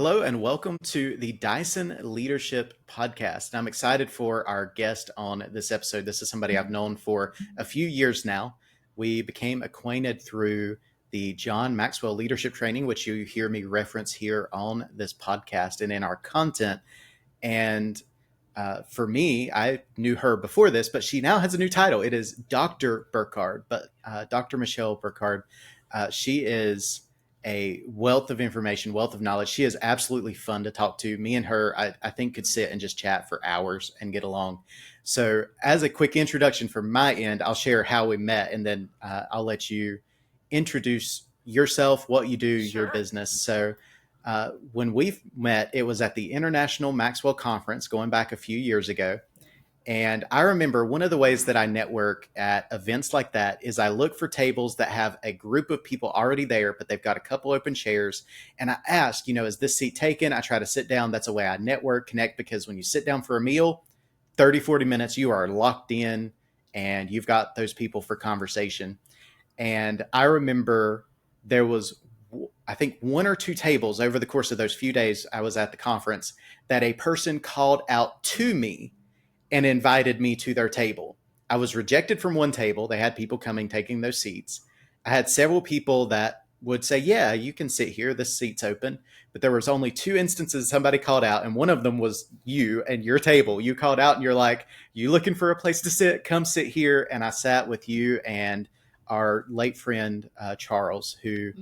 Hello and welcome to the Dyson Leadership Podcast. I'm excited for our guest on this episode. This is somebody I've known for a few years now. We became acquainted through the John Maxwell Leadership Training, which you hear me reference here on this podcast and in our content. And for me, I knew her before this, but she now has a new title. It is Dr. Burkhard, but Dr. Michelle Burkhard. She is a wealth of information, wealth of knowledge. She is absolutely fun to talk to. Me and her, I think, could sit and just chat for hours and get along. So as a quick introduction from my end, I'll share how we met, and then I'll let you introduce yourself, what you do, Sure. your business. So when we met, it was at the International Maxwell Conference going back a few years ago. And I remember one of the ways that I network at events like that is I look for tables that have a group of people already there, but they've got a couple open chairs. And I ask, is this seat taken? I try to sit down. That's a way I network, connect, because when you sit down for a meal, 30, 40 minutes, you are locked in and you've got those people for conversation. And I remember there was, I think, one or two tables over the course of those few days I was at the conference that a person called out to me and invited me to their table. I was rejected from one table. They had people coming, taking those seats. I had several people that would say, yeah, you can sit here. This seat's open. But there was only two instances somebody called out, and one of them was you and your table. You called out and you're like, you looking for a place to sit? Come sit here. And I sat with you and our late friend, Charles, who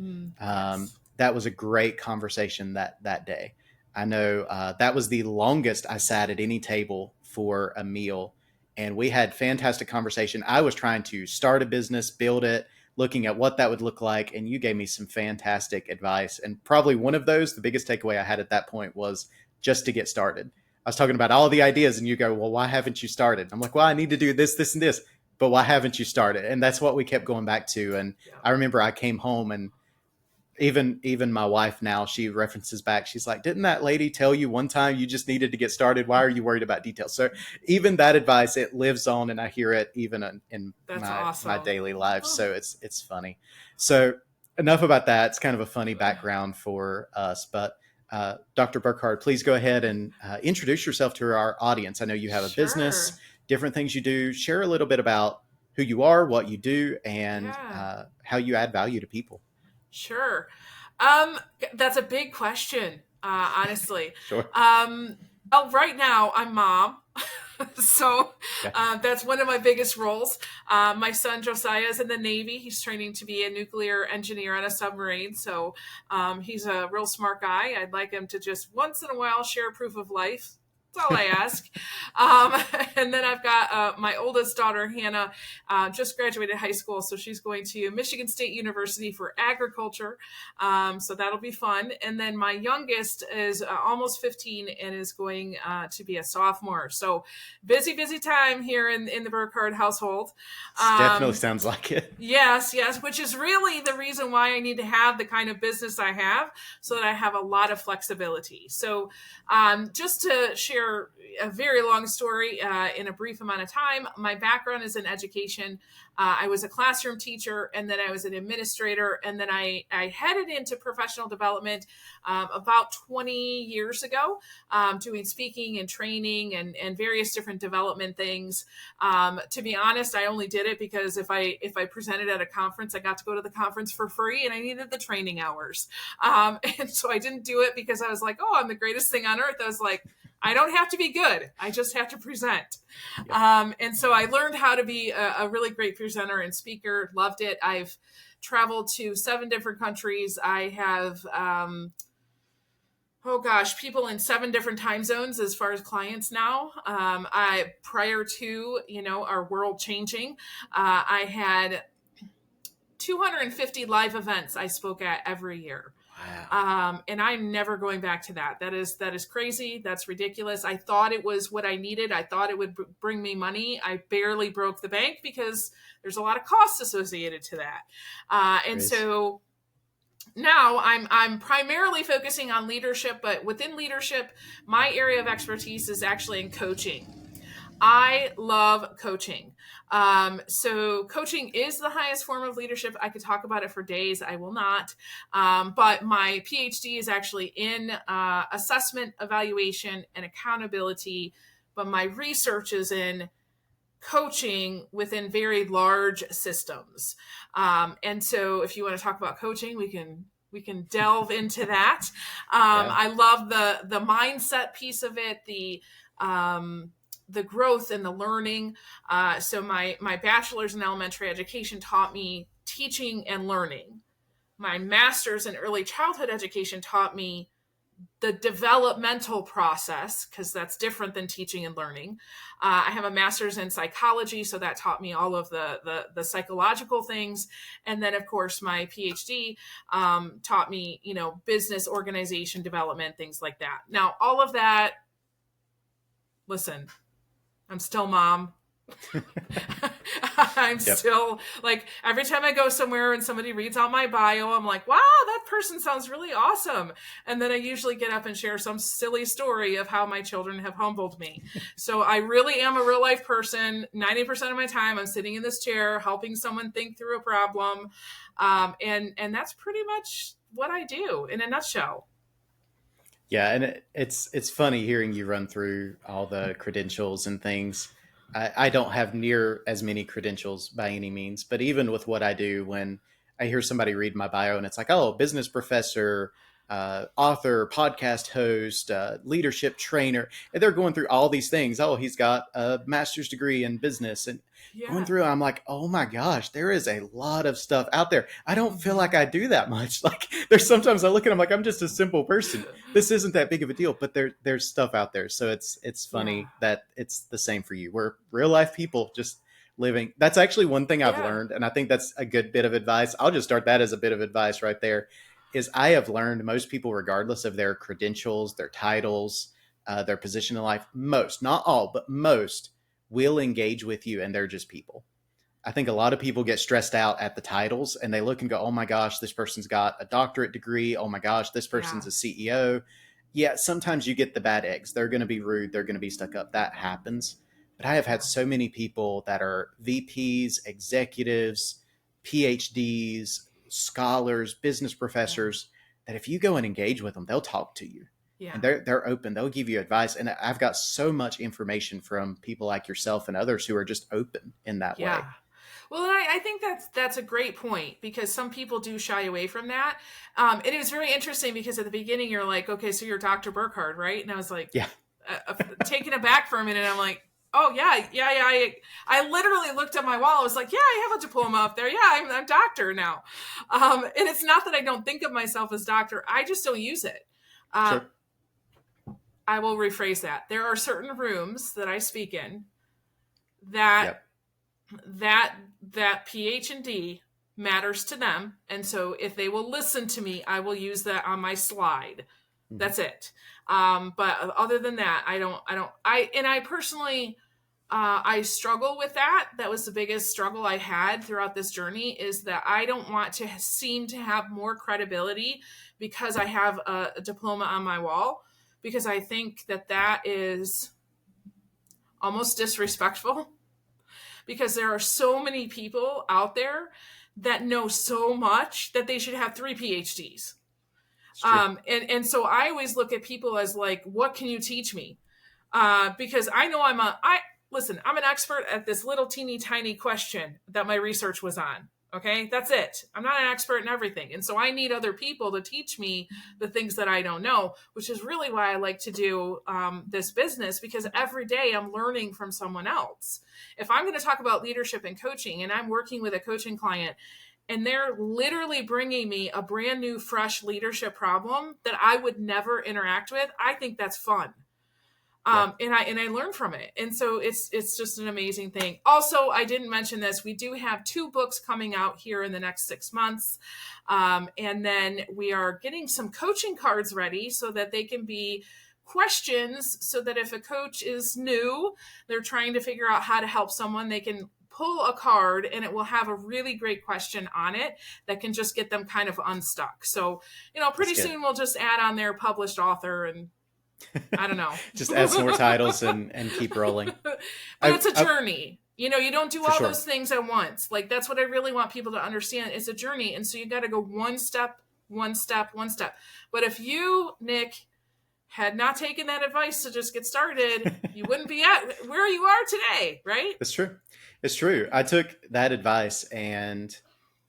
Yes. that was a great conversation that day. I know that was the longest I sat at any table for a meal, and we had fantastic conversation. I was trying to start a business, build it, looking at what that would look like, and you gave me some fantastic advice. And probably one of those, the biggest takeaway I had at that point was just to get started. I was talking about all the ideas, and you go, well, why haven't you started? I'm like, well, I need to do this, this, and this, but why haven't you started? And that's what we kept going back to. And Yeah. I remember I came home, and even my wife now, she references back. She's like, didn't that lady tell you one time you just needed to get started? Why are you worried about details? So even that advice, it lives on, and I hear it even in That's my awesome. daily life. Oh. So it's funny. So enough about that. It's kind of a funny background for us. But Dr. Burkhard, please go ahead and introduce yourself to our audience. I know you have a business, different things you do. Share a little bit about who you are, what you do, and how you add value to people. Sure. That's a big question, honestly. Sure. Right now I'm mom. So that's one of my biggest roles. My son Josiah is in the Navy. He's training to be a nuclear engineer on a submarine. So he's a real smart guy. I'd like him to just once in a while share proof of life. That's all I ask. And then I've got my oldest daughter, Hannah, just graduated high school. So she's going to Michigan State University for agriculture. So that'll be fun. And then my youngest is almost 15 and is going to be a sophomore. So busy time here in the Burkhard household. Definitely sounds like it. Yes, which is really the reason why I need to have the kind of business I have, so that I have a lot of flexibility. So just to share a very long story in a brief amount of time, my background is in education. I was a classroom teacher, and then I was an administrator, and then I headed into professional development about 20 years ago, doing speaking and training and various different development things. To be honest, I only did it because if I presented at a conference, I got to go to the conference for free, and I needed the training hours. And so I didn't do it because I was like, oh, I'm the greatest thing on earth. I was like, I don't have to be good. I just have to present. Yeah. And so I learned how to be a really great presenter and speaker. Loved it. I've traveled to 7 different countries. I have, people in 7 different time zones as far as clients now. Prior to, our world changing, I had 250 live events I spoke at every year. Wow. And I'm never going back to that. That is crazy. That's ridiculous. I thought it was what I needed. I thought it would bring me money. I barely broke the bank because there's a lot of costs associated to that. And so now I'm primarily focusing on leadership, but within leadership, my area of expertise is actually in coaching. I love coaching. So coaching is the highest form of leadership. I could talk about it for days. I will not. But my PhD is actually in assessment, evaluation, and accountability. But my research is in coaching within very large systems. And so if you want to talk about coaching, we can delve into that. Yeah. I love the mindset piece of it, the growth and the learning. So my bachelor's in elementary education taught me teaching and learning. My master's in early childhood education taught me the developmental process, because that's different than teaching and learning. I have a master's in psychology, so that taught me all of the psychological things. And then, of course, my PhD taught me, business organization development, things like that. Now, all of that, listen, I'm still mom. I'm Yep. still like, every time I go somewhere and somebody reads out my bio, I'm like, wow, that person sounds really awesome. And then I usually get up and share some silly story of how my children have humbled me. So I really am a real life person. 90% of my time I'm sitting in this chair helping someone think through a problem. And that's pretty much what I do in a nutshell. Yeah, and it's funny hearing you run through all the credentials and things. I don't have near as many credentials by any means, but even with what I do, when I hear somebody read my bio and it's like, oh, business professor, author, podcast host, leadership trainer, and they're going through all these things. Oh, he's got a master's degree in business, and going Yeah. through, I'm like, oh my gosh, there is a lot of stuff out there. I don't feel like I do that much. Like, there's sometimes I look at, I'm like, I'm just a simple person. This isn't that big of a deal, but there's stuff out there. So it's Yeah. funny that it's the same for you. We're real life people just living. That's actually one thing I've Yeah. learned, and I think that's a good bit of advice. I'll just start that as a bit of advice right there. Is I have learned most people, regardless of their credentials, their titles, their position in life, most, not all, but most, will engage with you, and they're just people. I think a lot of people get stressed out at the titles and they look and go, oh my gosh, this person's got a doctorate degree. Oh my gosh, this Yeah. person's a CEO. Yeah, sometimes you get the bad eggs. They're going to be rude. They're going to be stuck up. That happens. But I have had Yeah. so many people that are VPs, executives, PhDs, scholars, business Yeah. professors, that if you go and engage with them, they'll talk to you. And Yeah. they're open. They'll give you advice. And I've got so much information from people like yourself and others who are just open in that way. Yeah. Well, and I think that's a great point, because some people do shy away from that. And it was very interesting because at the beginning you're like, okay, so you're Dr. Burkhard, right? And I was like, Yeah. taken aback for a minute. I'm like, oh yeah. I literally looked at my wall. I was like, yeah, I have a diploma up there. Yeah, I'm doctor now. And it's not that I don't think of myself as doctor. I just don't use it. Uh, Sure. I will rephrase that. There are certain rooms that I speak in that Yep. that PhD matters to them, and so if they will listen to me, I will use that on my slide. Mhm. That's it. But other than that, I personally, I struggle with that. That was the biggest struggle I had throughout this journey, is that I don't want to seem to have more credibility because I have a diploma on my wall, because I think that is almost disrespectful, because there are so many people out there that know so much that they should have 3 PhDs. It's true. And so I always look at people as like, what can you teach me? Because I know I'm an expert at this little teeny tiny question that my research was on. Okay, that's it. I'm not an expert in everything. And so I need other people to teach me the things that I don't know, which is really why I like to do this business, because every day I'm learning from someone else. If I'm going to talk about leadership and coaching, and I'm working with a coaching client, and they're literally bringing me a brand new, fresh leadership problem that I would never interact with, I think that's fun. Yeah. And I learn from it, and so it's just an amazing thing. Also, I didn't mention this: we do have 2 books coming out here in the next 6 months, and then we are getting some coaching cards ready so that they can be questions, so that if a coach is new, they're trying to figure out how to help someone, they can pull a card and it will have a really great question on it that can just get them kind of unstuck. So, pretty That's good. soon we'll just add on their published author, and I don't know. Just add some more titles and keep rolling. But it's a journey. You don't do all sure. those things at once. Like, that's what I really want people to understand. It's a journey. And so you got to go one step. But if you, Nick, had not taken that advice to just get started, you wouldn't be at where you are today, right? It's true. It's true. I took that advice and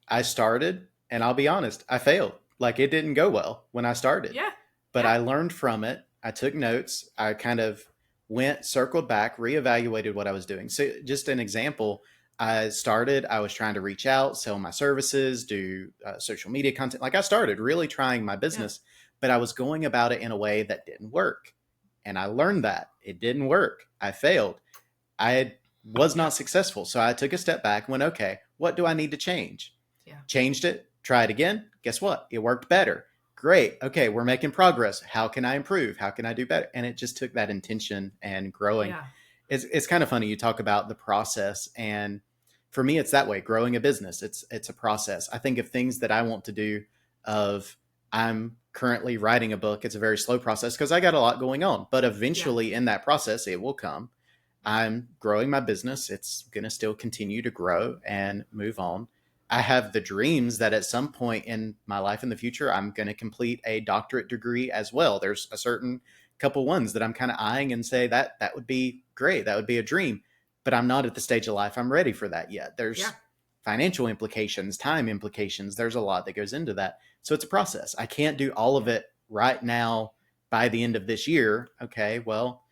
I started, and I'll be honest, I failed. Like, it didn't go well when I started. Yeah. But I learned from it. I took notes. I kind of circled back, reevaluated what I was doing. So just an example, I was trying to reach out, sell my services, do social media content. Like, I started really trying my business, but I was going about it in a way that didn't work. And I learned that it didn't work. I failed. I was not successful. So I took a step back, went, okay, what do I need to change? Yeah. Changed it, try it again. Guess what? It worked better. Great. Okay, we're making progress. How can I improve? How can I do better? And it just took that intention and growing. Yeah. It's kind of funny. You talk about the process, and for me, it's that way. Growing a business, it's a process. I think of things that I want to do. I'm currently writing a book. It's a very slow process because I got a lot going on, but eventually in that process, it will come. I'm growing my business. It's going to still continue to grow and move on. I have the dreams that at some point in my life in the future, I'm going to complete a doctorate degree as well. There's a certain couple ones that I'm kind of eyeing and say that would be great. That would be a dream, but I'm not at the stage of life I'm ready for that yet. There's financial implications, time implications. There's a lot that goes into that. So it's a process. I can't do all of it right now by the end of this year. Okay, well,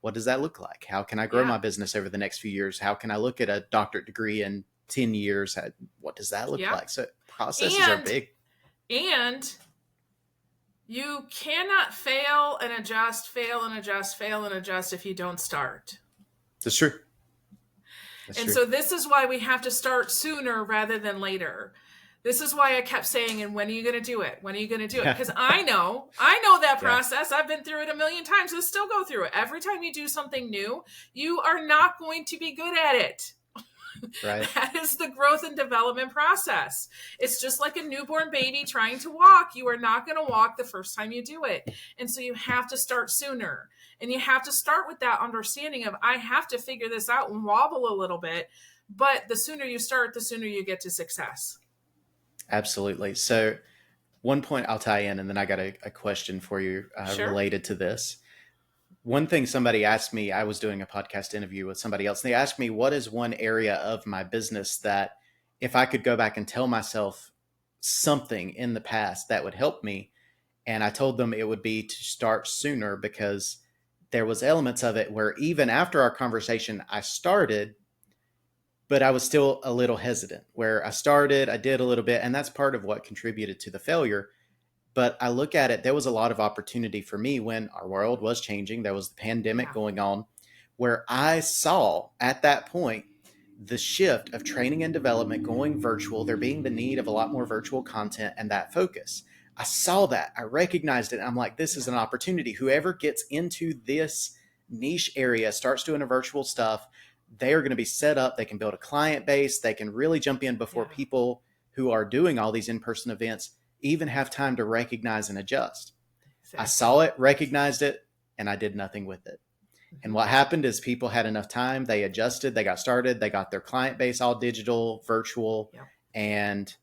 what does that look like? How can I grow my business over the next few years? How can I look at a doctorate degree in 10 years? What does that look like? So processes are big. And you cannot fail and adjust if you don't start. That's true. So this is why we have to start sooner rather than later. This is why I kept saying, and when are you going to do it? When are you going to do it? Because I know that process. I've been through it a million times. I still go through it. Every time you do something new, you are not going to be good at it. Right. That is the growth and development process. It's just like a newborn baby trying to walk. You are not going to walk the first time you do it. And so you have to start sooner. And you have to start with that understanding of, I have to figure this out and wobble a little bit. But the sooner you start, the sooner you get to success. Absolutely. So one point I'll tie in, and then I got a question for you related to this. One thing somebody asked me, I was doing a podcast interview with somebody else, and they asked me, what is one area of my business that if I could go back and tell myself something in the past that would help me? And I told them it would be to start sooner, because there was elements of it where even after our conversation, I started, but I was still a little hesitant. Where I started, I did a little bit, and that's part of what contributed to the failure. But I look at it, there was a lot of opportunity for me when our world was changing. There was the pandemic going on, where I saw at that point the shift of training and development going virtual, there being the need of a lot more virtual content and that focus. I saw that. I recognized it. I'm like, this is an opportunity. Whoever gets into this niche area, starts doing a virtual stuff, they are going to be set up. They can build a client base. They can really jump in before people who are doing all these in-person events even have time to recognize and adjust. Exactly. I saw it, recognized it, and I did nothing with it. And what happened is people had enough time. They adjusted, they got started, they got their client base all digital, virtual, and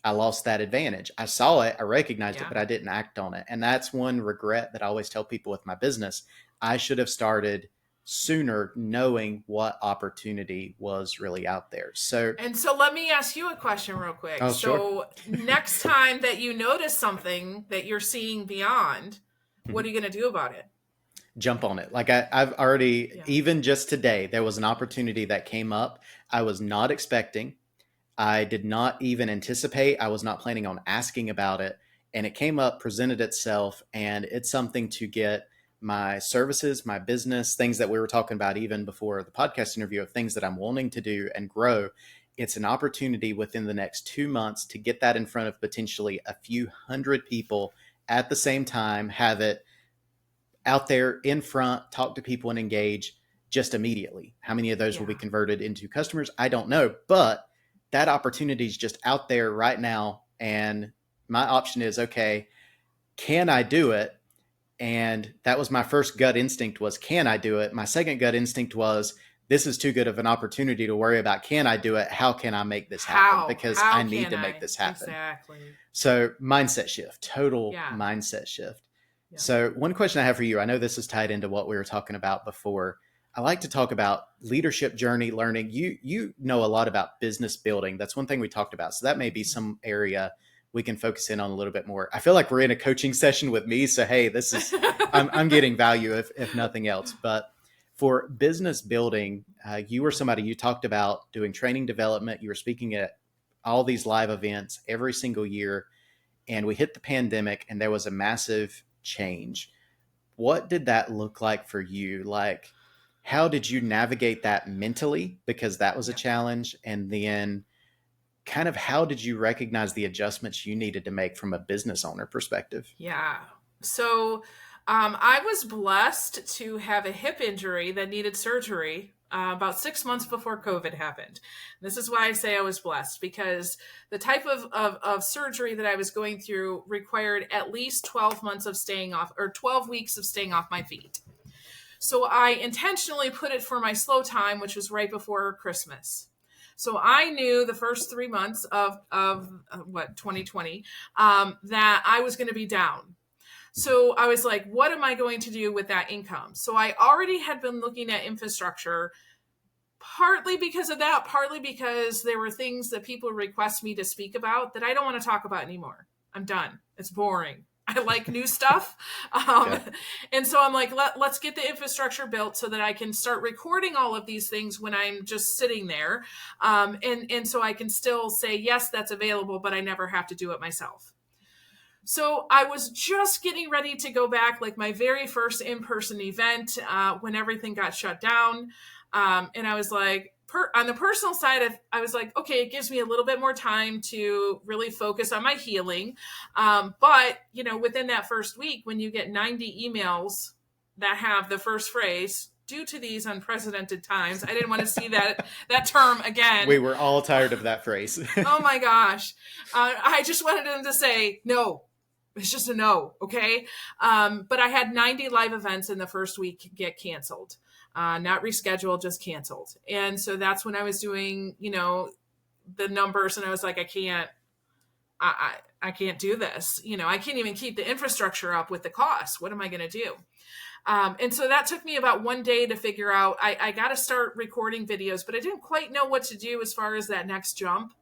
I lost that advantage. I saw it, I recognized it, but I didn't act on it. And that's one regret that I always tell people with my business. I should have started sooner, knowing what opportunity was really out there. So let me ask you a question real quick. Oh, so next time that you notice something that you're seeing beyond, what are you going to do about it? Jump on it. Like I've already, even just today, there was an opportunity that came up. I was not expecting. I did not even anticipate. I was not planning on asking about it. And it came up, presented itself, and it's something to get my services, my business, things that we were talking about even before the podcast interview, of things that I'm wanting to do and grow. It's an opportunity within the next 2 months to get that in front of potentially a few hundred people at the same time, have it out there in front, talk to people and engage just immediately. How many of those will be converted into customers? I don't know, but that opportunity is just out there right now. And my option is, okay, can I do it? And that was my first gut instinct was, can I do it? My second gut instinct was, this is too good of an opportunity to worry about. Can I do it? How can I make this happen? Because How I need can to make I? this happen. Exactly. So mindset shift, total Yeah. mindset shift. Yeah. So one question I have for you, I know this is tied into what we were talking about before. I like to talk about leadership journey learning. You know a lot about business building. That's one thing we talked about. So that may be some area we can focus in on a little bit more. I feel like we're in a coaching session with me. So hey, this is I'm getting value if nothing else. But for business building, you were somebody, you talked about doing training development. You were speaking at all these live events every single year, and we hit the pandemic, and there was a massive change. What did that look like for you? Like, how did you navigate that mentally? Because that was a Yeah. challenge. And then kind of how did you recognize the adjustments you needed to make from a business owner perspective? Yeah. So I was blessed to have a hip injury that needed surgery about 6 months before COVID happened. This is why I say I was blessed, because the type of surgery that I was going through required at least 12 months of staying off, or 12 weeks of staying off my feet. So I intentionally put it for my slow time, which was right before Christmas. So I knew the first 3 months of 2020 that I was going to be down. So I was like, what am I going to do with that income? So I already had been looking at infrastructure, partly because of that, partly because there were things that people request me to speak about that I don't want to talk about anymore. I'm done. It's boring. I like new stuff. Yeah. And so I'm like, let's get the infrastructure built so that I can start recording all of these things when I'm just sitting there. And so I can still say, yes, that's available, but I never have to do it myself. So I was just getting ready to go back, like my very first in-person event when everything got shut down. And I was like, on the personal side, I was like, okay, it gives me a little bit more time to really focus on my healing. But, within that first week, when you get 90 emails that have the first phrase, due to these unprecedented times, I didn't want to see that term again. We were all tired of that phrase. Oh my gosh. I just wanted them to say, no, it's just a no. Okay. But I had 90 live events in the first week get canceled. Not rescheduled, just canceled. And so that's when I was doing, the numbers, and I was like, I can't do this. I can't even keep the infrastructure up with the cost. What am I going to do? And so that took me about one day to figure out, I got to start recording videos, but I didn't quite know what to do as far as that next jump.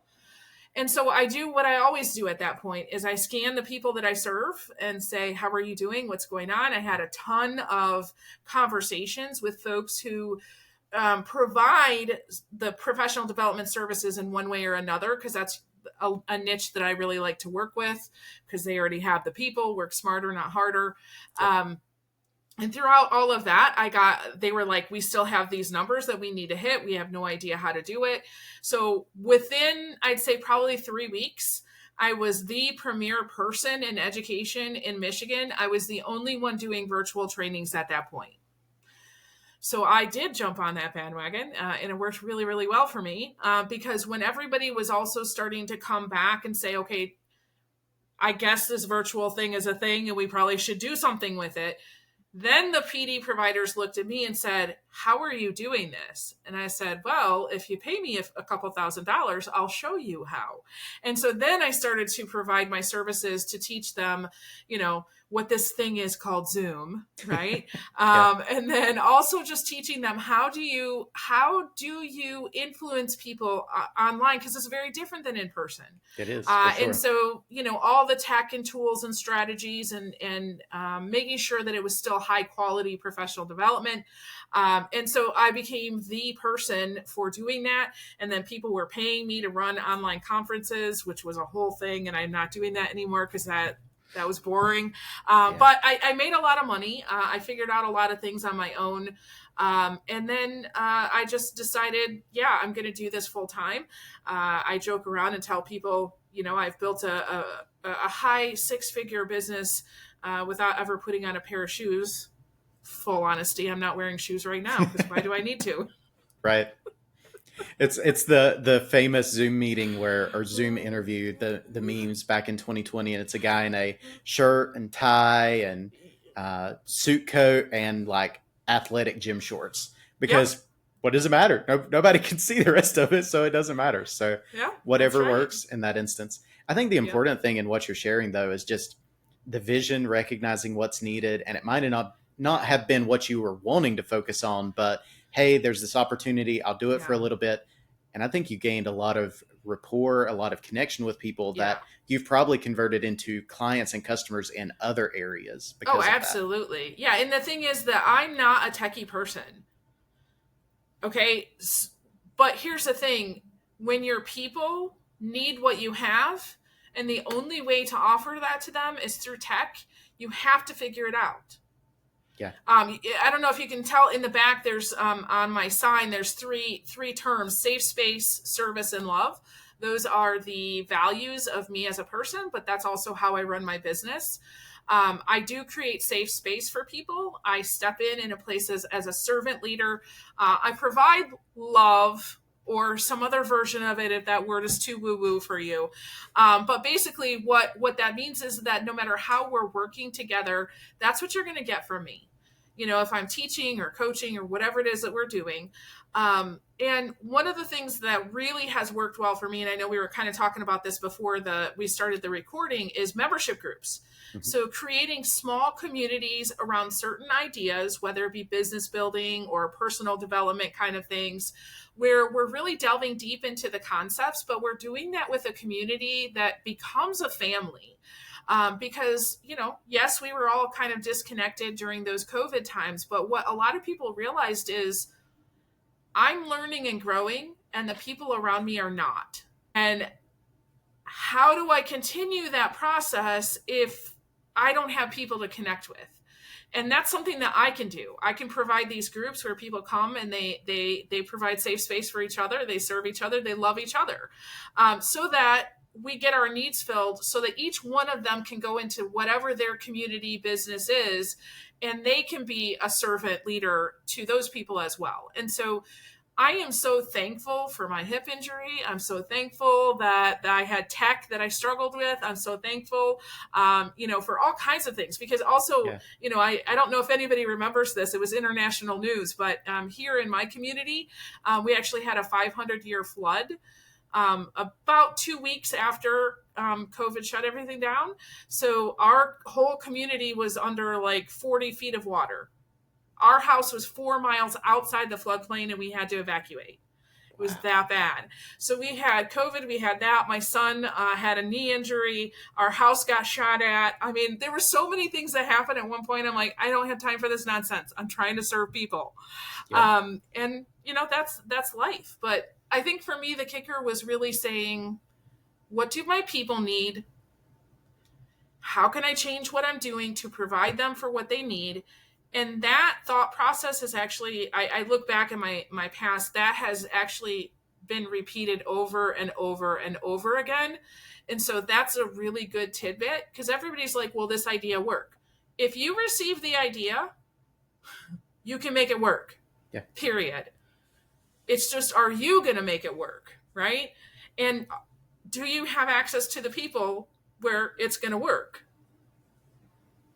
And so I do what I always do at that point is I scan the people that I serve and say, how are you doing? What's going on? I had a ton of conversations with folks who provide the professional development services in one way or another, because that's a niche that I really like to work with, because they already have the people, work smarter, not harder. And throughout all of that, they were like, we still have these numbers that we need to hit. We have no idea how to do it. So within, I'd say probably 3 weeks, I was the premier person in education in Michigan. I was the only one doing virtual trainings at that point. So I did jump on that bandwagon, and it worked really, really well for me, because when everybody was also starting to come back and say, okay, I guess this virtual thing is a thing and we probably should do something with it. Then the PD providers looked at me and said, how are you doing this? And I said, well, if you pay me a couple $1,000s, I'll show you how. And so then I started to provide my services to teach them, what this thing is called Zoom, right? Yeah. And then also just teaching them how do you influence people online, because it's very different than in person. It is. For sure. And so, all the tech and tools and strategies and making sure that it was still high quality professional development. And so I became the person for doing that. And then people were paying me to run online conferences, which was a whole thing. And I'm not doing that anymore because that was boring. But I made a lot of money. I figured out a lot of things on my own. And then I just decided, I'm going to do this full time. I joke around and tell people, I've built a high 6-figure business without ever putting on a pair of shoes. Full honesty, I'm not wearing shoes right now because why do I need to? Right. It's the famous Zoom meeting or Zoom interview, the memes back in 2020, and it's a guy in a shirt and tie and suit coat and like athletic gym shorts Yep. because what does it matter? Nobody can see the rest of it, so it doesn't matter. So Yeah, that's whatever right. works in that instance. I think the Yep. important thing in what you're sharing though is just the vision, recognizing what's needed, and it might not have been what you were wanting to focus on, but hey, there's this opportunity. I'll do it for a Yeah. little bit. And I think you gained a lot of rapport, a lot of connection with people Yeah. that you've probably converted into clients and customers in other areas Oh, because of that. absolutely. Yeah. And the thing is that I'm not a techie person. Okay. But here's the thing, when your people need what you have, and the only way to offer that to them is through tech, you have to figure it out. Yeah. I don't know if you can tell in the back. There's on my sign. There's three terms: safe space, service, and love. Those are the values of me as a person, but that's also how I run my business. I do create safe space for people. I step in a place as a servant leader. I provide love or some other version of it if that word is too woo woo for you. But basically, what that means is that no matter how we're working together, that's what you're going to get from me. You know, if I'm teaching or coaching or whatever it is that we're doing. And one of the things that really has worked well for me, and I know we were kind of talking about this before we started the recording, is membership groups. Mm-hmm. So creating small communities around certain ideas, whether it be business building or personal development kind of things, where we're really delving deep into the concepts, but we're doing that with a community that becomes a family. Because, you know, yes, we were all kind of disconnected during those COVID times, but what a lot of people realized is I'm learning and growing, and the people around me are not. And how do I continue that process if I don't have people to connect with? And that's something that I can do. I can provide these groups where people come and they provide safe space for each other. They serve each other. They love each other, so that we get our needs filled, so that each one of them can go into whatever their community business is, and they can be a servant leader to those people as well. And so I am so thankful for my hip injury. I'm so thankful that I had tech that I struggled with. I'm so thankful, for all kinds of things. Because also, Yeah. I don't know if anybody remembers this. It was international news, but here in my community, we actually had a 500-year flood about 2 weeks after COVID shut everything down. So our whole community was under like 40 feet of water. Our house was 4 miles outside the floodplain, and we had to evacuate. It was Wow. that bad. So we had COVID, we had that. My son had a knee injury. Our house got shot at. I mean, there were so many things that happened at one point. I'm like, I don't have time for this nonsense. I'm trying to serve people. Yeah. And that's life. But I think for me, the kicker was really saying, what do my people need? How can I change what I'm doing to provide them for what they need? And that thought process is actually, I look back in my past, that has actually been repeated over and over and over again. And so that's a really good tidbit, because everybody's like, will this idea work? If you receive the idea, you can make it work. Yeah. Period. It's just, are you going to make it work? Right? And do you have access to the people where it's going to work?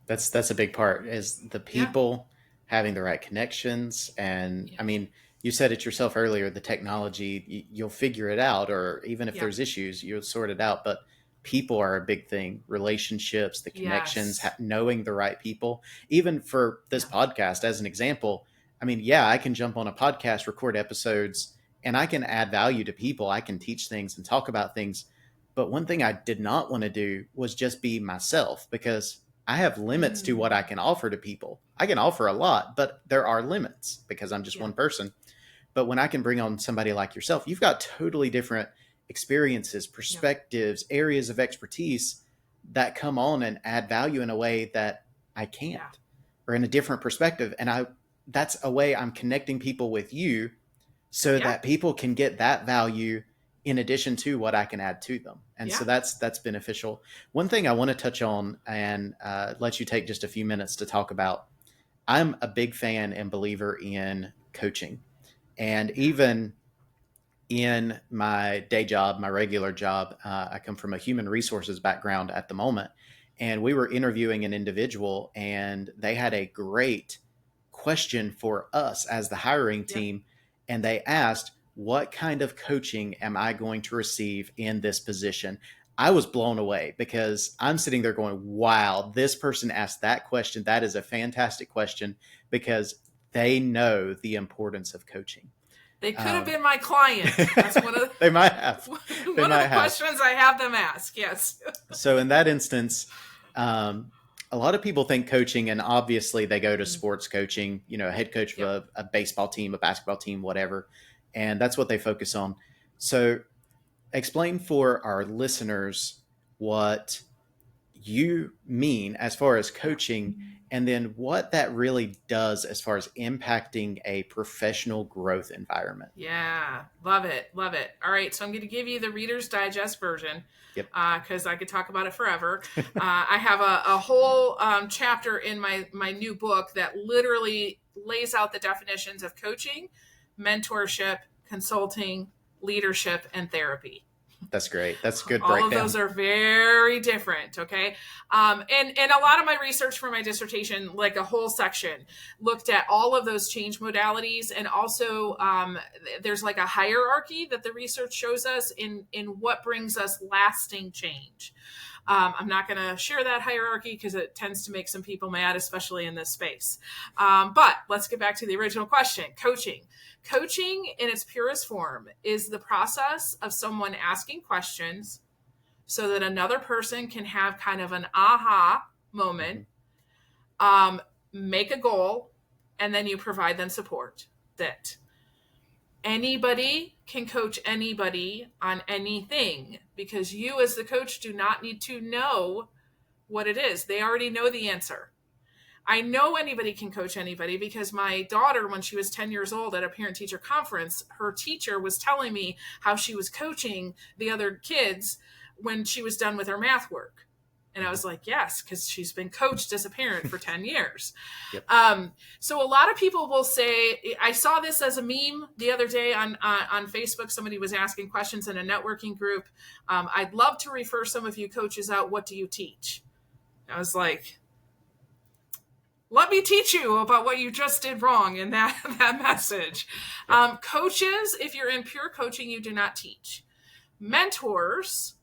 That's a big part, is the people having the right connections. And I mean, you said it yourself earlier, the technology, you'll figure it out, or even if there's issues, you'll sort it out. But people are a big thing, relationships, the connections, Yes. knowing the right people. Even for this podcast, as an example, I mean, yeah, I can jump on a podcast, record episodes, and I can add value to people. I can teach things and talk about things. But one thing I did not want to do was just be myself, because I have limits to what I can offer to people. I can offer a lot, but there are limits because I'm just one person. But when I can bring on somebody like yourself, you've got totally different experiences, perspectives, areas of expertise that come on and add value in a way that I can't, or in a different perspective. And that's a way I'm connecting people with you, so that people can get that value in addition to what I can add to them. And so that's beneficial. One thing I want to touch on and let you take just a few minutes to talk about, I'm a big fan and believer in coaching. And even in my day job, my regular job, I come from a human resources background at the moment. and we were interviewing an individual, and they had a great question for us as the hiring Yep. team. And they asked, what kind of coaching am I going to receive in this position? I was blown away because I'm sitting there going, wow, this person asked that question. That is a fantastic question, because they know the importance of coaching. They could have been my client. That's one of the, they might have. One of the questions I have them ask. Yes. So in that instance, a lot of people think coaching, and obviously they go to sports coaching, a head coach of a baseball team, a basketball team, whatever. And that's what they focus on. So explain for our listeners what you mean as far as coaching, and then what that really does as far as impacting a professional growth environment. Yeah, love it. Love it. All right. So I'm going to give you the Reader's Digest version, because I could talk about it forever. I have a whole chapter in my new book that literally lays out the definitions of coaching, mentorship, consulting, leadership, and therapy. That's great. That's good breakdown. All of those are very different. Okay. And a lot of my research for my dissertation, like a whole section, looked at all of those change modalities. And also there's like a hierarchy that the research shows us in what brings us lasting change. I'm not going to share that hierarchy because it tends to make some people mad, especially in this space. But let's get back to the original question. Coaching. Coaching in its purest form is the process of someone asking questions so that another person can have kind of an aha moment, make a goal, and then you provide them support. That anybody can coach anybody on anything, because you as the coach do not need to know what it is. They already know the answer. I know anybody can coach anybody because my daughter, when she was 10 years old at a parent-teacher conference, her teacher was telling me how she was coaching the other kids when she was done with her math work. And I was like, yes, because she's been coached as a parent for 10 years. So a lot of people will say, I saw this as a meme the other day on Facebook. Somebody was asking questions in a networking group. I'd love to refer some of you coaches out. What do you teach? I was like, let me teach you about what you just did wrong in that message. Coaches, if you're in pure coaching, you do not teach. Mentors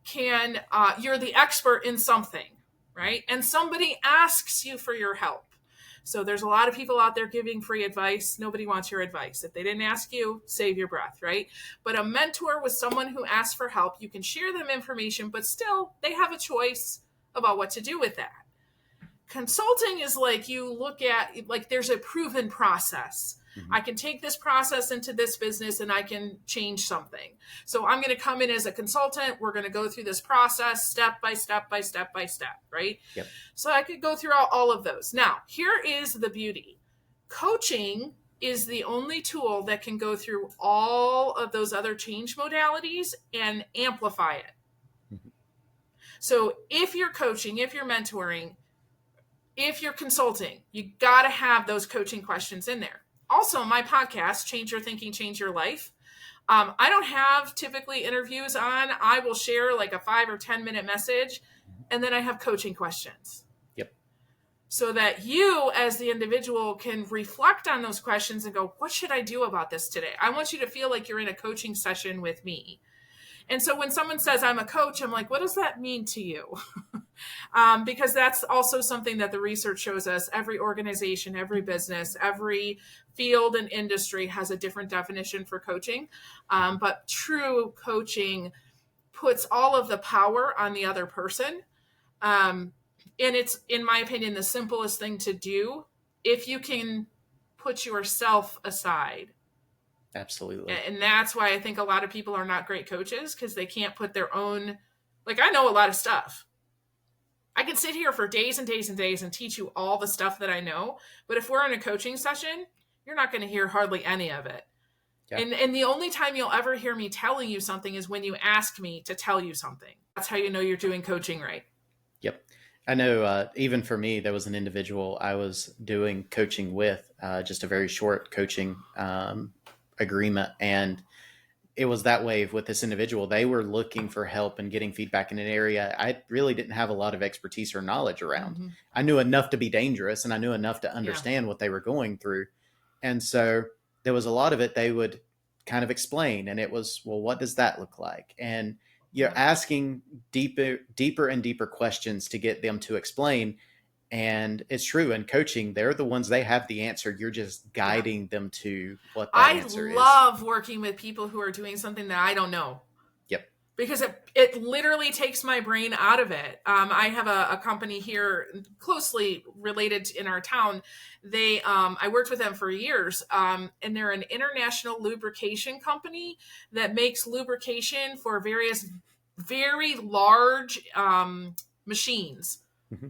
can, you're the expert in something, right? And somebody asks you for your help. So there's a lot of people out there giving free advice. Nobody wants your advice. If they didn't ask you, save your breath, right? But a mentor was someone who asks for help. You can share them information, but still they have a choice about what to do with that. Consulting is like you look at, like there's a proven process. I can take this process into this business and I can change something. So I'm going to come in as a consultant. We're going to go through this process step by step by step by step, right? So I could go through all of those. Now, here is the beauty. Coaching is the only tool that can go through all of those other change modalities and amplify it. So if you're coaching, if you're mentoring, if you're consulting, you got to have those coaching questions in there. Also, my podcast, Change Your Thinking, Change Your Life. I don't have typically interviews on. I will share like a 5 or 10 minute message, and then I have coaching questions. So that you as the individual can reflect on those questions and go, what should I do about this today? I want you to feel like you're in a coaching session with me. And so when someone says I'm a coach, I'm like, what does that mean to you? Because that's also something that the research shows us. Every organization, every business, every field and industry has a different definition for coaching. But true coaching puts all of the power on the other person. And it's, in my opinion, the simplest thing to do if you can put yourself aside. Absolutely. And that's why I think a lot of people are not great coaches, because they can't put their own, like I know a lot of stuff. I can sit here for days and days and days and teach you all the stuff that I know. But if we're in a coaching session, you're not going to hear hardly any of it. And the only time you'll ever hear me telling you something is when you ask me to tell you something. That's how you know you're doing coaching right. I know even for me, there was an individual I was doing coaching with, just a very short coaching agreement. And it was that way with this individual. They were looking for help and getting feedback in an area I really didn't have a lot of expertise or knowledge around. Mm-hmm. I knew enough to be dangerous, and I knew enough to Yeah. understand what they were going through. And so there was a lot of it they would kind of explain. And it was, well, what does that look like? And you're asking deeper and deeper questions to get them to explain. And it's true in coaching, they're the ones, they have the answer. You're just guiding them to what that answer is. I love working with people who are doing something that I don't know. Yep. Because it literally takes my brain out of it. I have a company here closely related in our town. I worked with them for years, and they're an international lubrication company that makes lubrication for various very large machines. Mm-hmm.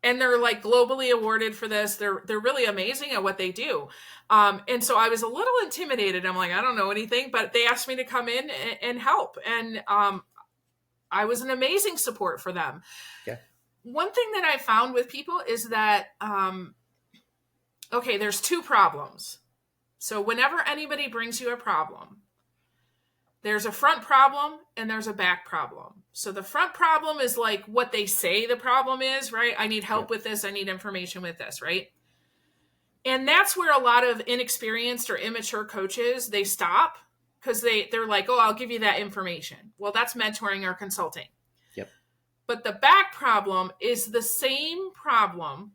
And they're like globally awarded for this. They're really amazing at what they do. And so I was a little intimidated. I'm like, I don't know anything, but they asked me to come in and help. And I was an amazing support for them. Yeah. One thing that I found with people is that, okay, there's two problems. So whenever anybody brings you a problem, there's a front problem and there's a back problem. So the front problem is like what they say the problem is, right? I need help with this. I need information with this, right? And that's where a lot of inexperienced or immature coaches, they stop because they're like, oh, I'll give you that information. Well, that's mentoring or consulting. Yep. But the back problem is the same problem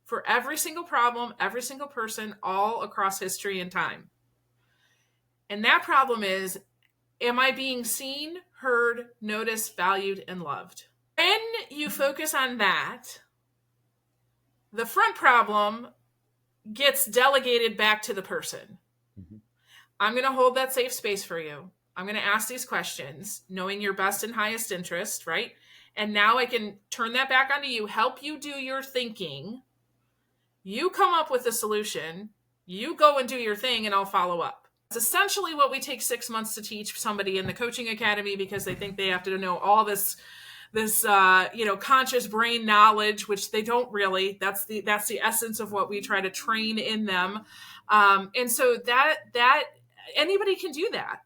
for every single problem, every single person, all across history and time. And that problem is, am I being seen, heard, noticed, valued, and loved? When you focus on that, the front problem gets delegated back to the person. Mm-hmm. I'm going to hold that safe space for you. I'm going to ask these questions, knowing your best and highest interest, right? And now I can turn that back onto you, help you do your thinking. You come up with a solution. You go and do your thing, and I'll follow up. It's essentially what we take 6 months to teach somebody in the coaching academy because they think they have to know all this conscious brain knowledge, which they don't really. That's the essence of what we try to train in them. And so that anybody can do that,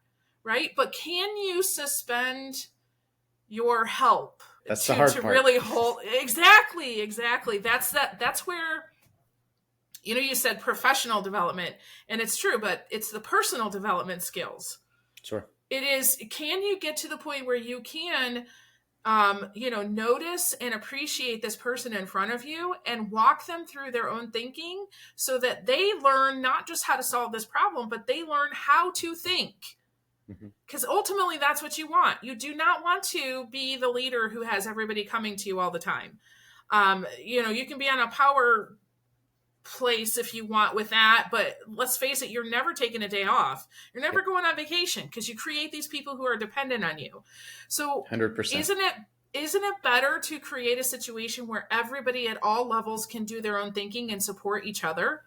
right? But can you suspend your help? That's the hard part. Really hold. Exactly. That's where, you said professional development, and it's true, but it's the personal development skills. Sure. It is, can you get to the point where you can, notice and appreciate this person in front of you and walk them through their own thinking so that they learn not just how to solve this problem, but they learn how to think. Because ultimately that's what you want. You do not want to be the leader who has everybody coming to you all the time. You can be on a power place if you want with that, but let's face it, you're never taking a day off. You're never going on vacation because you create these people who are dependent on you. So 100%. Isn't it better to create a situation where everybody at all levels can do their own thinking and support each other?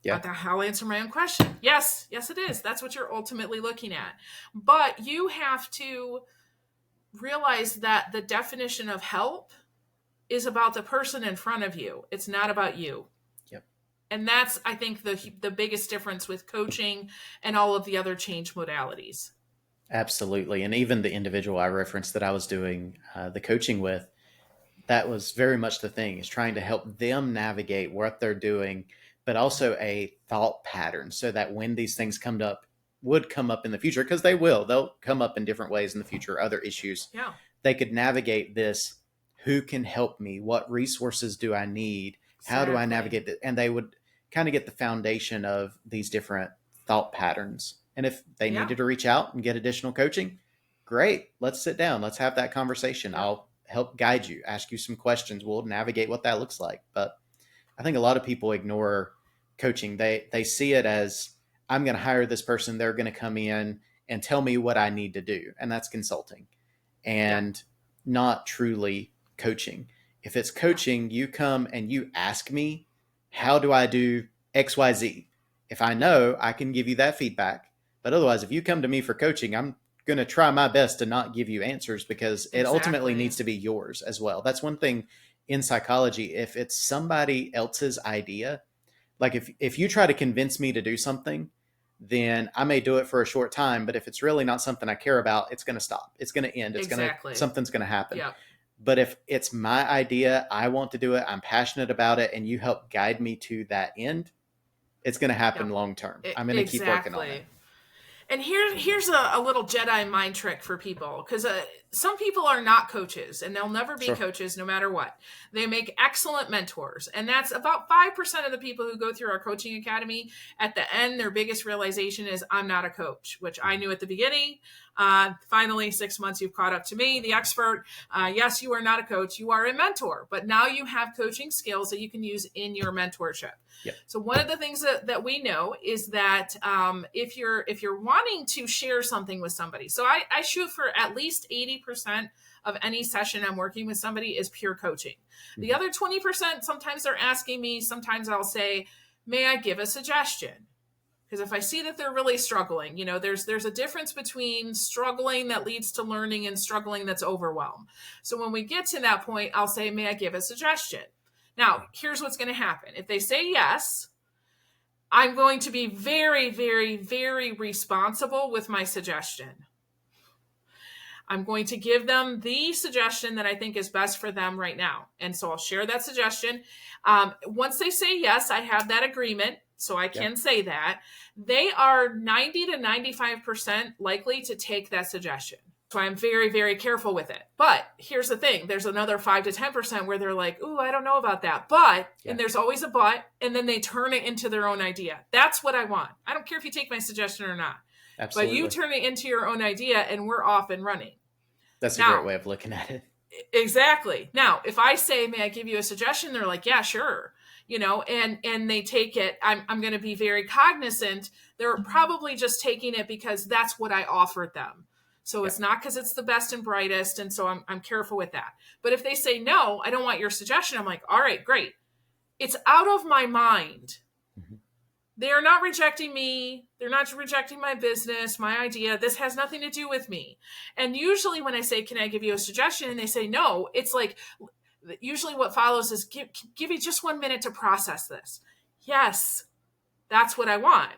Yeah. I'll answer my own question. Yes, it is. That's what you're ultimately looking at. But you have to realize that the definition of help is about the person in front of you. It's not about you. Yep. And that's, I think, the biggest difference with coaching and all of the other change modalities. Absolutely. And even the individual I referenced that I was doing the coaching with, that was very much the thing, is trying to help them navigate what they're doing, but also a thought pattern so that when these things would come up in the future, because they'll come up in different ways in the future, other issues. Yeah. They could navigate this. Who can help me? What resources do I need? How do I navigate that? And they would kind of get the foundation of these different thought patterns. And if they needed to reach out and get additional coaching, great. Let's sit down. Let's have that conversation. I'll help guide you, ask you some questions. We'll navigate what that looks like. But I think a lot of people ignore coaching. They see it as, I'm going to hire this person. They're going to come in and tell me what I need to do. And that's consulting and not truly coaching. If it's coaching, you come and you ask me, how do I do XYZ? If I know, I can give you that feedback. But otherwise, if you come to me for coaching, I'm going to try my best to not give you answers because it ultimately needs to be yours as well. That's one thing in psychology. If it's somebody else's idea, like if you try to convince me to do something, then I may do it for a short time. But if it's really not something I care about, it's going to stop. It's going to end. Exactly. Something's going to happen. Yeah. But if it's my idea, I want to do it, I'm passionate about it, and you help guide me to that end, it's going to happen long term. I'm going to keep working on it. And here's a little Jedi mind trick for people, because some people are not coaches, and they'll never be coaches no matter what. They make excellent mentors, and that's about 5% of the people who go through our coaching academy. At the end, their biggest realization is, I'm not a coach, which I knew at the beginning. Finally, 6 months, you've caught up to me, the expert. Yes, you are not a coach. You are a mentor, but now you have coaching skills that you can use in your mentorship. Yep. So one of the things that we know is that if you're wanting to share something with somebody, so I shoot for at least 80% of any session I'm working with somebody is pure coaching. Mm-hmm. The other 20%, sometimes they're asking me, sometimes I'll say, may I give a suggestion? Because if I see that they're really struggling, there's a difference between struggling that leads to learning and struggling that's overwhelmed. So when we get to that point, I'll say, may I give a suggestion? Now, here's what's going to happen. If they say yes, I'm going to be very, very, very responsible with my suggestion. I'm going to give them the suggestion that I think is best for them right now. And so I'll share that suggestion. Once they say yes, I have that agreement, so I can say that. They are 90 to 95% likely to take that suggestion. So I'm very, very careful with it. But here's the thing. There's another 5 to 10% where they're like, ooh, I don't know about that. But, and there's always a but, and then they turn it into their own idea. That's what I want. I don't care if you take my suggestion or not. Absolutely. But you turn it into your own idea, and we're off and running. That's a great way of looking at it. Exactly. Now, if I say, may I give you a suggestion? They're like, yeah, sure. And they take it. I'm going to be very cognizant. They're probably just taking it because that's what I offered them. So it's not because it's the best and brightest. And so I'm careful with that. But if they say, no, I don't want your suggestion, I'm like, all right, great. It's out of my mind. Mm-hmm. They are not rejecting me. They're not rejecting my business, my idea. This has nothing to do with me. And usually when I say, can I give you a suggestion? And they say, no, it's like, usually what follows is give you just 1 minute to process this. Yes, that's what I want.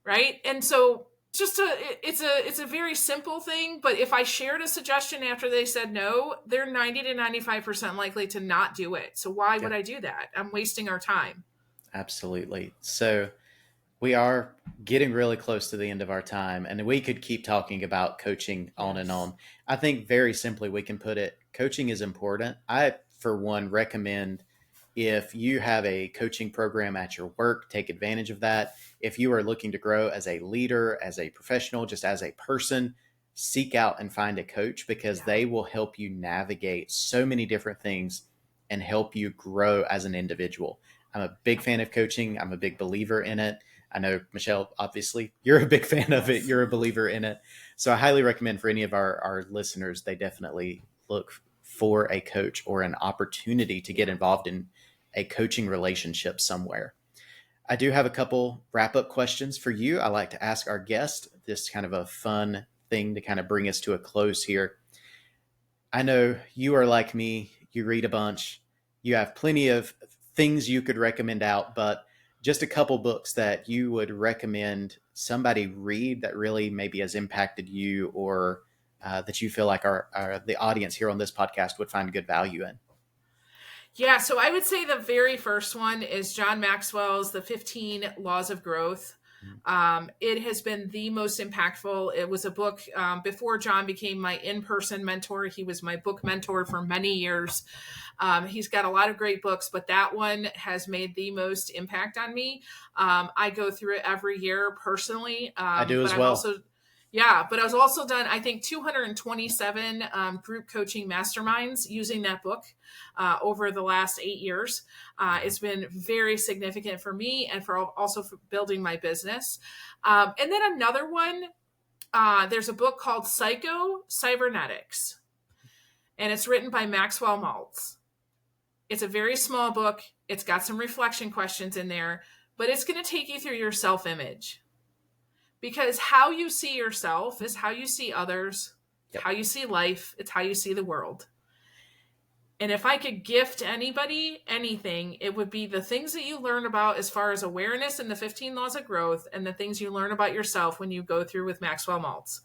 Right. And so it's a very simple thing, but if I shared a suggestion after they said no, they're 90 to 95% likely to not do it. So why would I do that? I'm wasting our time. Absolutely. So we are getting really close to the end of our time, and we could keep talking about coaching on and on. I think very simply we can put it, coaching is important. I, for one, recommend if you have a coaching program at your work, take advantage of that. If you are looking to grow as a leader, as a professional, just as a person, seek out and find a coach, because they will help you navigate so many different things and help you grow as an individual. I'm a big fan of coaching. I'm a big believer in it. I know, Michelle, obviously, you're a big fan of it. You're a believer in it. So I highly recommend for any of our listeners, they definitely look for a coach or an opportunity to get involved in a coaching relationship somewhere. I do have a couple wrap-up questions for you. I like to ask our guest, this kind of a fun thing to kind of bring us to a close here. I know you are like me. You read a bunch. You have plenty of things you could recommend out, but just a couple books that you would recommend somebody read that really maybe has impacted you, or that you feel like the audience here on this podcast would find good value in. Yeah, so I would say the very first one is John Maxwell's The 15 Laws of Growth. It has been the most impactful. It was a book before John became my in-person mentor. He was my book mentor for many years. He's got a lot of great books, but that one has made the most impact on me. I go through it every year personally. I do as well. But I was also done, I think, 227 group coaching masterminds using that book over the last 8 years. It's been very significant for me and for building my business. And then another one, there's a book called Cybernetics, and it's written by Maxwell Maltz. It's a very small book. It's got some reflection questions in there, but it's going to take you through your self-image. Because how you see yourself is how you see others, how you see life, it's how you see the world. And if I could gift anybody anything, it would be the things that you learn about as far as awareness and the 15 laws of growth, and the things you learn about yourself when you go through with Maxwell Maltz.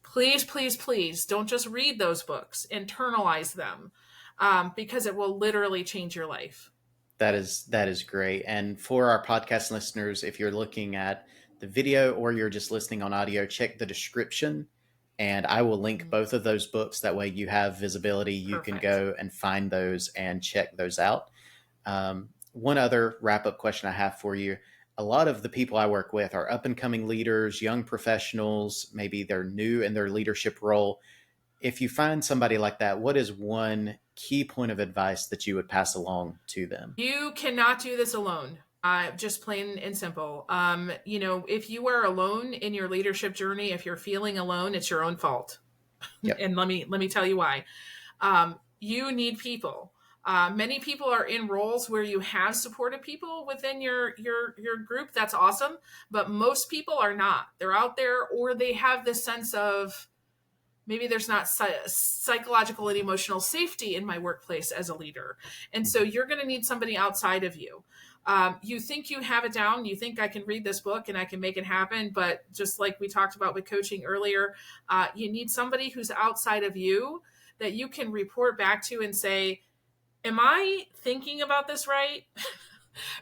Please, please, please don't just read those books, internalize them, because it will literally change your life. That is great. And for our podcast listeners, if you're looking at the video or you're just listening on audio, check the description and I will link both of those books. That way you have visibility. You Perfect. can go and find those and check those out. One other wrap-up question I have for you. A lot of the people I work with are up-and-coming leaders, young professionals. Maybe they're new in their leadership role. If you find somebody like that, what is one key point of advice that you would pass along to them? You cannot do this alone. Just plain and simple. If you are alone in your leadership journey, if you're feeling alone, it's your own fault. Yep. And let me tell you why. You need people. Many people are in roles where you have supported people within your group. That's awesome. But most people are not. They're out there, or they have this sense of, maybe there's not psychological and emotional safety in my workplace as a leader. And so you're going to need somebody outside of you. You think you have it down. You think I can read this book and I can make it happen. But just like we talked about with coaching earlier, you need somebody who's outside of you that you can report back to and say, am I thinking about this right?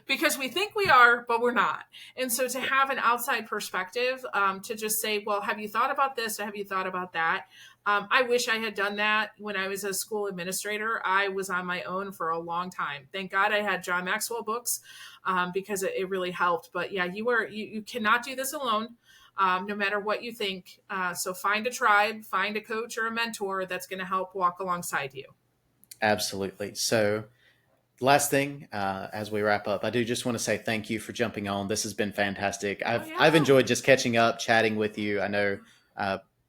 Because we think we are, but we're not. And so to have an outside perspective, to just say, well, have you thought about this? Or have you thought about that? I wish I had done that when I was a school administrator. I was on my own for a long time. Thank God I had John Maxwell books, because it really helped. But yeah, you cannot do this alone, no matter what you think. So find a tribe, find a coach or a mentor that's going to help walk alongside you. Absolutely. So last thing, as we wrap up, I do just want to say thank you for jumping on. This has been fantastic. I've enjoyed just catching up, chatting with you. I know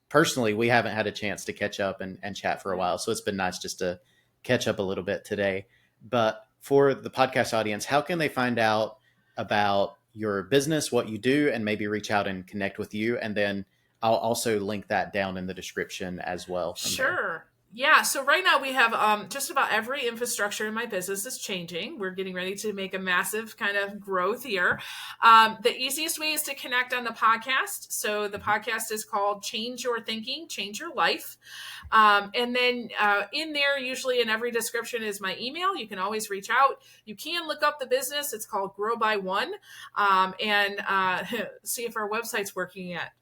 personally we haven't had a chance to catch up and chat for a while, so it's been nice just to catch up a little bit today. But for the podcast audience, how can they find out about your business, what you do, and maybe reach out and connect with you? And then I'll also link that down in the description as well. Sure. Yeah. So right now we have just about every infrastructure in my business is changing. We're getting ready to make a massive kind of growth here. The easiest way is to connect on the podcast. So the podcast is called Change Your Thinking, Change Your Life. And then in there, usually in every description is my email. You can always reach out. You can look up the business. It's called Grow By One, and see if our website's working yet.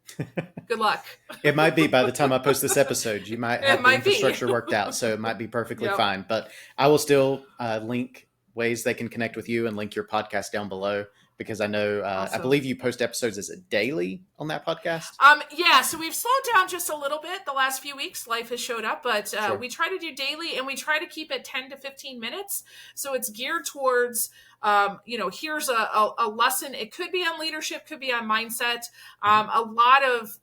Good luck. It might be by the time I post this episode. You might have the infrastructure worked out, so it might be perfectly fine. But I will still link ways they can connect with you and link your podcast down below, because I know, awesome. I believe you post episodes, is it daily on that podcast? Yeah, so we've slowed down just a little bit the last few weeks. Life has showed up, but sure. We try to do daily, and we try to keep it 10 to 15 minutes. So it's geared towards, here's a lesson. It could be on leadership, could be on mindset, a lot of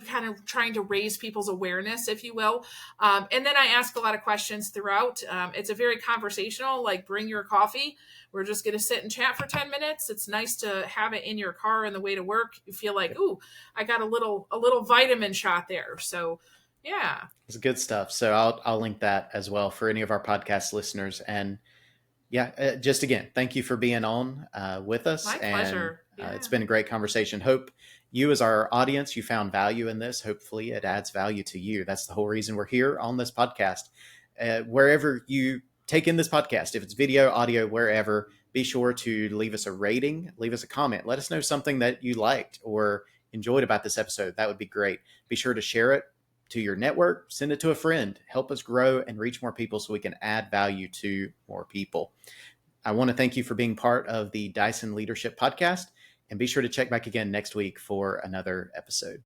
kind of trying to raise people's awareness, if you will. And then I ask a lot of questions throughout. It's a very conversational, like bring your coffee. We're just going to sit and chat for 10 minutes. It's nice to have it in your car on the way to work. You feel like, ooh, I got a little vitamin shot there. So yeah. It's good stuff. So I'll link that as well for any of our podcast listeners. And yeah, just again, thank you for being on with us. My pleasure. Yeah. It's been a great conversation. Hope you as our audience, you found value in this. Hopefully it adds value to you. That's the whole reason we're here on this podcast. Wherever you take in this podcast, if it's video, audio, wherever, be sure to leave us a rating, leave us a comment. Let us know something that you liked or enjoyed about this episode. That would be great. Be sure to share it to your network, send it to a friend, help us grow and reach more people so we can add value to more people. I want to thank you for being part of the Dyson Leadership Podcast, and be sure to check back again next week for another episode.